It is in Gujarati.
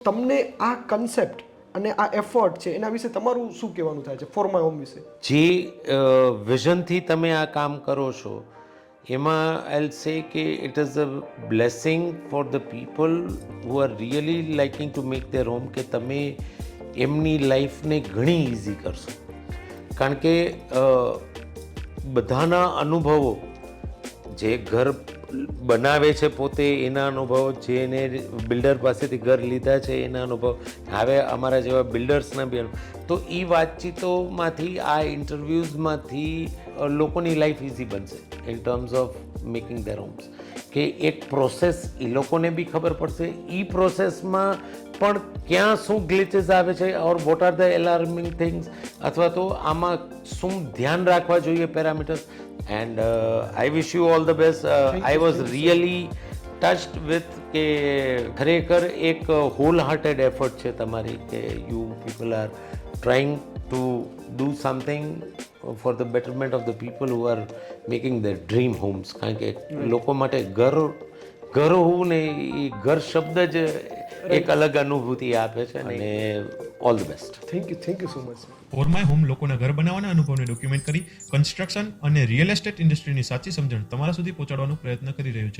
તમને આ કન્સેપ્ટ અને આ એફર્ટ છે એના વિશે તમારું શું કહેવાનું થાય છે ફોર માય હોમ વિશે? જે વિઝનથી તમે આ કામ કરો છો એમાં આઈલ સે કે it is a blessing for the people who are really liking to make there home, કે તમે એમની લાઈફને ઘણી ઇઝી કરશો. કારણ કે બધાના અનુભવો, જે ઘર બનાવે છે પોતે એના અનુભવ, જેને બિલ્ડર પાસેથી ઘર લીધા છે એના અનુભવ, હવે અમારા જેવા બિલ્ડર્સના બી તો એ વાતચીતોમાંથી, આ ઇન્ટરવ્યૂઝમાંથી લોકોની લાઈફ ઇઝી બનશે in terms of making their homes. કે એક પ્રોસેસ એ લોકોને બી ખબર પડશે, એ પ્રોસેસમાં પણ ક્યાં શું ગ્લિચીસ આવે છે or what are the alarming things, અથવા તો આમાં શું ધ્યાન રાખવા જોઈએ parameters. And I wish you all the best. I was really touched with કે ખરેખર એક હોલ હાર્ટેડ એફર્ટ છે તમારી, કે you people are trying to do something for the betterment of the people who are making the dream homes. કારણ કે લોકો માટે ઘર હોવું ને એ ઘર શબ્દ જ એક અલગ અનુભૂતિ આપે છે. અને all the best. Thank you so much. For my home લોકોના ઘર બનાવવાના અનુભવને ડોક્યુમેન્ટ કરી કન્સ્ટ્રક્શન અને રિયલ એસ્ટેટ ઇન્ડસ્ટ્રીની સાચી સમજણ તમારા સુધી પહોંચાડવાનો પ્રયત્ન કરી રહ્યું છે.